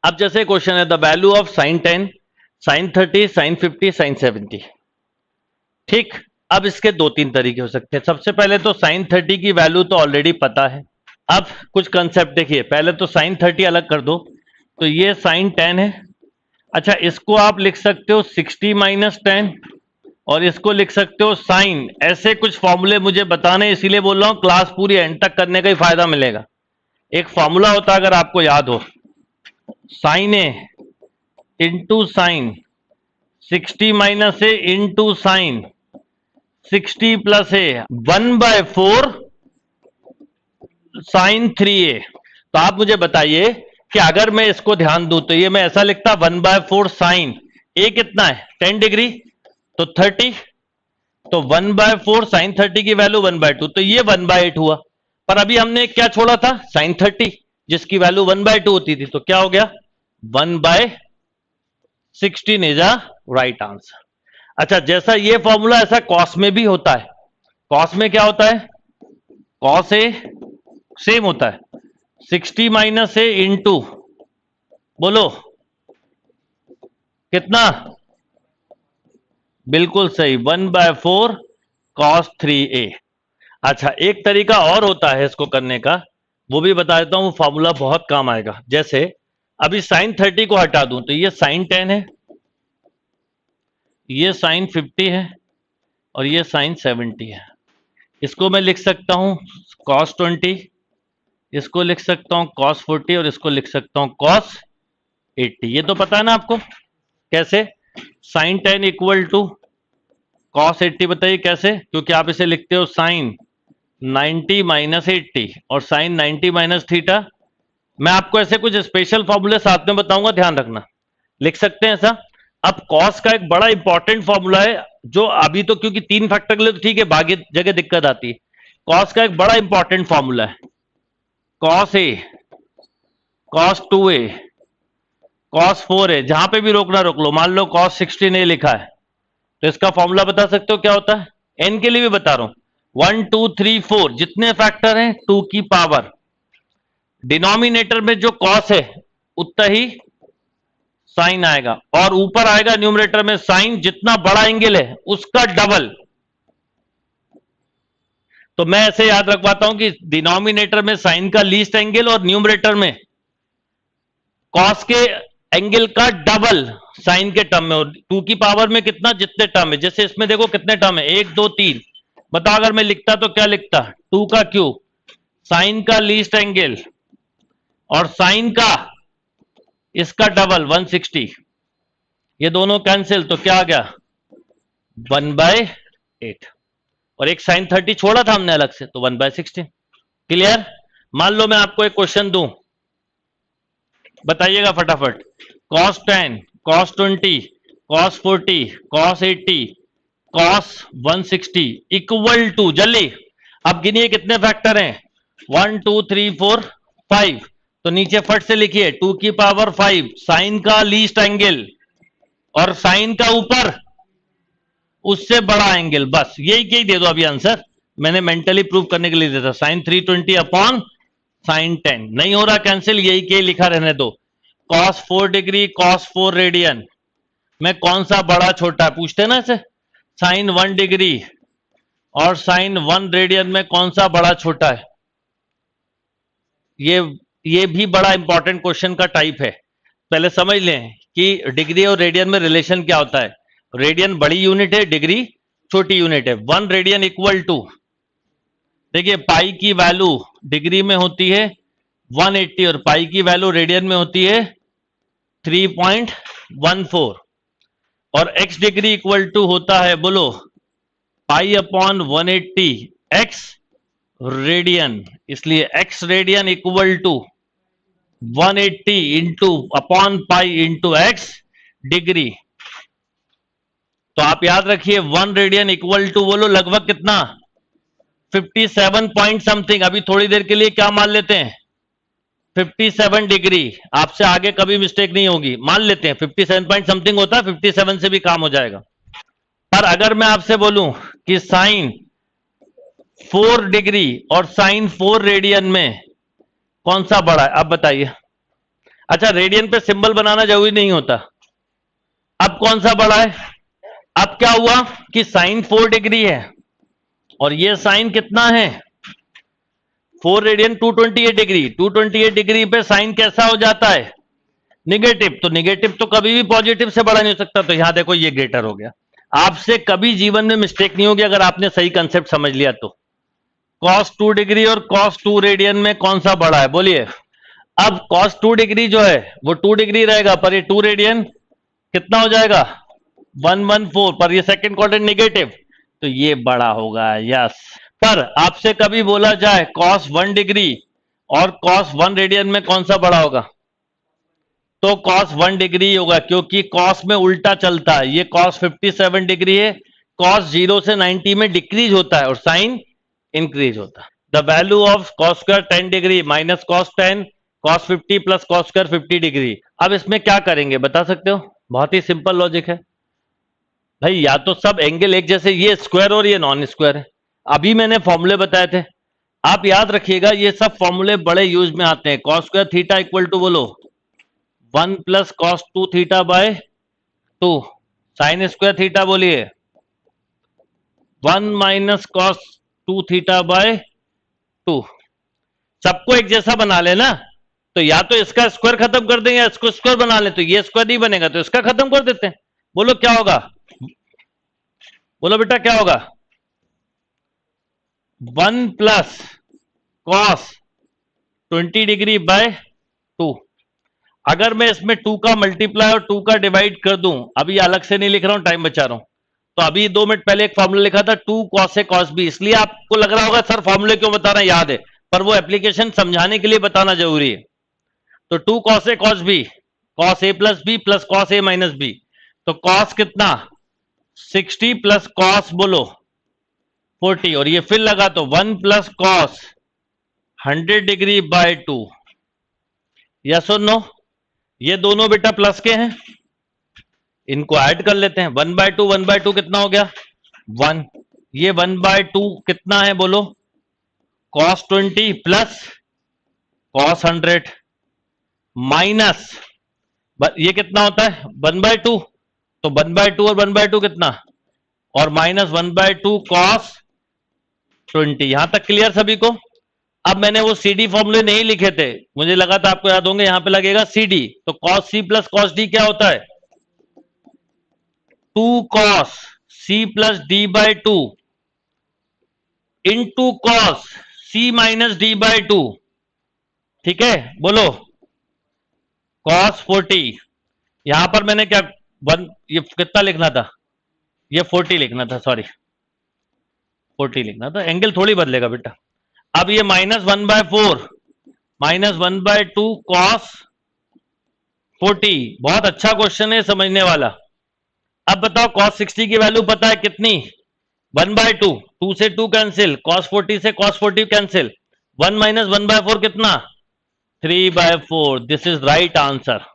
अब जैसे क्वेश्चन है, the value of sine 10, sine 30, sine 50, sine 70। ठीक, अब इसके दो तीन तरीके हो सकते हैं। सबसे पहले तो साइन 30 की वैल्यू तो ऑलरेडी पता है। अब कुछ कंसेप्ट देखिए, पहले तो साइन 30 अलग कर दो, तो ये साइन 10 है। अच्छा, इसको आप लिख सकते हो 60 माइनस 10, और इसको लिख सकते हो साइन। ऐसे कुछ फॉर्मूले मुझे बताने, इसीलिए बोल रहा हूं क्लास पूरी एंड तक करने का ही फायदा मिलेगा। एक फॉर्मूला होता है, अगर आपको याद हो, साइन ए इंटू साइन 60 माइनस ए इंटू साइन 60 प्लस ए 1/4 साइन 3a। तो आप मुझे बताइए कि अगर मैं इसको ध्यान दूं तो ये मैं ऐसा लिखता 1/4 साइन ए कितना है 10 डिग्री, तो 30, तो 1/4 साइन 30 की वैल्यू 1/2, तो ये 1/8 हुआ। पर अभी हमने क्या छोड़ा था, साइन 30 जिसकी वैल्यू 1/2 होती थी, तो क्या हो गया 1/16 इज अ राइट आंसर। अच्छा, जैसा ये फॉर्मूला ऐसा कॉस में भी होता है। कॉस में क्या होता है, कॉस ए सेम होता है 60 माइनस ए इंटू, बोलो कितना, बिल्कुल सही 1/4 कॉस 3a। अच्छा, एक तरीका और होता है इसको करने का, वो भी बता देता हूं, वो फॉर्मूला बहुत काम आएगा। जैसे अभी साइन 30 को हटा दूं तो ये साइन 10 है, ये साइन 50 है, और ये साइन 70 है। इसको मैं लिख सकता हूं कॉस 20, इसको लिख सकता हूं कॉस 40, और इसको लिख सकता हूं कॉस 80। ये तो पता है ना आपको कैसे, साइन 10 इक्वल टू कॉस 80। बताइए कैसे, क्योंकि आप इसे लिखते हो साइन 90 माइनस 80 और साइन 90 माइनस थीटा। मैं आपको ऐसे कुछ स्पेशल फॉर्मूले साथ में बताऊंगा, ध्यान रखना, लिख सकते हैं ऐसा। अब कॉस का एक बड़ा इंपॉर्टेंट फॉर्मूला है, जो अभी तो क्योंकि 3 फैक्टर के लिए तो ठीक है, बाकी जगह दिक्कत आती है। कॉस का एक बड़ा इंपॉर्टेंट फॉर्मूला है, cos A, cos 2a, cos 4a। जहां पे भी रोकना रोक लो, मान लो कॉस 16a लिखा है, तो इसका फॉर्मूला बता सकते हो क्या होता है। एन के लिए भी बता रहा हूं, 1 2 3 4 जितने फैक्टर हैं 2 की पावर, डिनोमिनेटर में जो कॉस है उतना ही साइन आएगा, और ऊपर आएगा न्यूमरेटर में साइन, जितना बड़ा एंगल है उसका डबल। तो मैं ऐसे याद रखवाता हूं कि डिनोमिनेटर में साइन का लीस्ट एंगल और न्यूमरेटर में कॉस के एंगल का डबल साइन के टर्म में, और 2 की पावर में कितना, जितने टर्म है। जैसे इसमें देखो कितने टर्म है, 1 2 3। बताओ अगर मैं लिखता तो क्या लिखता, 2 का क्यूब, साइन का लीस्ट एंगल और साइन का इसका डबल 160। ये दोनों कैंसिल, तो क्या आ गया 1/8, और एक साइन 30 छोड़ा था हमने अलग से, तो 1/16। क्लियर। मान लो मैं आपको एक क्वेश्चन दूं, बताइएगा फटाफट, cos 10, cos 20, cos 40, cos 80, cos 160 equal to, जल्दी अब गिनिए कितने फैक्टर हैं, 1 2 3 4 5। तो नीचे फट से लिखिए 2 की पावर 5 साइन का लीस्ट एंगल, और साइन का ऊपर उससे बड़ा एंगल। बस यही दे दो अभी आंसर, मैंने मेंटली प्रूव करने के लिए दिया था, साइन 320 अपॉन साइन 10। नहीं हो रहा कैंसिल, यही लिखा रहने दो। cos 4 डिग्री, cos 4 रेडियन में कौन सा बड़ा छोटा, पूछते ना इसे। साइन 1 डिग्री और साइन 1 रेडियन में कौन सा बड़ा छोटा है। ये भी बड़ा इंपॉर्टेंट क्वेश्चन का टाइप है। पहले समझ लें कि डिग्री और रेडियन में रिलेशन क्या होता है। रेडियन बड़ी यूनिट है, डिग्री छोटी यूनिट है। 1 रेडियन इक्वल टू, देखिए पाई की वैल्यू डिग्री में होती है 180, और पाई की वैल्यू रेडियन में होती है 3.14, और x डिग्री इक्वल टू होता है, बोलो, पाई अपॉन 180 x रेडियन। इसलिए x radian equal to 180 into upon pi into x degree. तो आप याद रखिए 1 रेडियन इक्वल टू, बोलो लगभग कितना, 57 पॉइंट समथिंग। अभी थोड़ी देर के लिए क्या मान लेते हैं, 57 डिग्री। आपसे आगे कभी मिस्टेक नहीं होगी, मान लेते हैं 57 पॉइंट समथिंग होता है, 57 से भी काम हो जाएगा। पर अगर मैं आपसे बोलूं कि साइन 4 डिग्री और साइन 4 रेडियन में कौन सा बड़ा है, अब बताइए। अच्छा, रेडियन पे सिंबल बनाना जरूरी नहीं होता। अब कौन सा बड़ा है? अब क्या हुआ कि साइन 4 डिग्री है और ये साइन कितना है? 4 रेडियन 228 डिग्री। 228 डिग्री पे साइन कैसा हो जाता है? निगेटिव। तो निगेटिव तो कभी भी पॉजिटिव से बड़ा नहीं हो सकता, तो यहां देखो ये ग्रेटर हो गया। आपसे कभी जीवन में मिस्टेक नहीं होगी अगर आपने सही कंसेप्ट समझ लिया तो। cos 2 डिग्री और cos 2 रेडियन में कौन सा बड़ा है बोलिए? अब cos 2 डिग्री जो है वो 2 डिग्री रहेगा, पर ये 2 रेडियन कितना हो जाएगा? 114, पर ये सेकंड क्वाड्रेंट निगेटिव, तो ये बड़ा होगा। यस। पर आपसे कभी बोला जाए cos 1 डिग्री और cos 1 रेडियन में कौन सा बड़ा होगा, तो cos 1 डिग्री होगा, क्योंकि cos में उल्टा चलता है। ये cos 57 डिग्री है, cos 0 से 90 में डिक्रीज होता है और साइन इंक्रीज होता है। The value of cos square 10 degree minus cos 10 cos 50 plus cos square 50 degree. अब इसमें क्या करेंगे बता सकते हो? बहुत ही सिंपल लॉजिक है भाई, या तो सब एंगल एक जैसे, ये स्क्वायर और ये नॉन स्क्वायर है। अभी मैंने फॉर्मूले बताए थे, आप याद रखिएगा, ये सब फॉर्मूले बड़े यूज में आते हैं। cos square theta equal to बोलो 1 plus cos 2 theta by 2, sine square theta बोलिए 1 माइनस cos 2 थीटा बाय 2। सबको एक जैसा बना लेना, तो या तो इसका स्क्वायर खत्म कर दें या इसको स्क्वायर बना लें, तो ये स्क्वायर नहीं बनेगा तो इसका खत्म कर देते हैं। बोलो क्या होगा? बोलो बेटा क्या होगा? 1 प्लस cos 20 डिग्री बाय 2। अगर मैं इसमें 2 का मल्टीप्लाई और 2 का डिवाइड कर दूं, अभी अलग से नहीं लिख रहा हूं, टाइम बचा रहा हूं, तो अभी 2 मिनट पहले एक फॉर्मूला लिखा था 2 cos a cos b, इसलिए आपको लग रहा होगा सर फॉर्मूले क्यों बता रहे हैं, याद है, पर वो एप्लीकेशन समझाने के लिए बताना जरूरी है। तो 2 cos a cos b, cos a plus b plus cos a minus b, तो cos कितना 60 प्लस cos बोलो 40, और ये फिर लगा तो 1 plus cos 100 degree by 2। Yes और नो? ये दोनों बेटा प्लस के हैं, इनको ऐड कर लेते हैं। 1 बाय 2 कितना हो गया? 1। ये 1 बाय 2 कितना है बोलो? cos 20 प्लस cos 100 माइनस, ये कितना होता है 1 बाय 2, तो 1 बाय 2 और 1 बाय 2 कितना, और माइनस 1 बाय 2 cos 20। यहां तक क्लियर सभी को? अब मैंने वो CD फॉर्मूले नहीं लिखे थे, मुझे लगा था आपको याद होंगे, यहां पे लगेगा CD, तो cos C plus cos D क्या होता है? 2 cos C plus D by 2 into cos C minus D by 2। ठीक है, बोलो cos 40। यहां पर मैंने क्या ये कितना लिखना था? ये 40 लिखना था, सॉरी 40 लिखना था, एंगल थोड़ी बदलेगा बेटा। अब ये minus 1 by 4 minus 1 by 2 cos 40। बहुत अच्छा क्वेश्चन है, समझने वाला। अब बताओ cos 60 की वैल्यू पता है कितनी? 1 बाय 2, 2 से 2 कैंसिल, cos 40 से cos 40 कैंसिल, 1 माइनस 1 बाय 4 कितना? 3 by 4। This is right answer.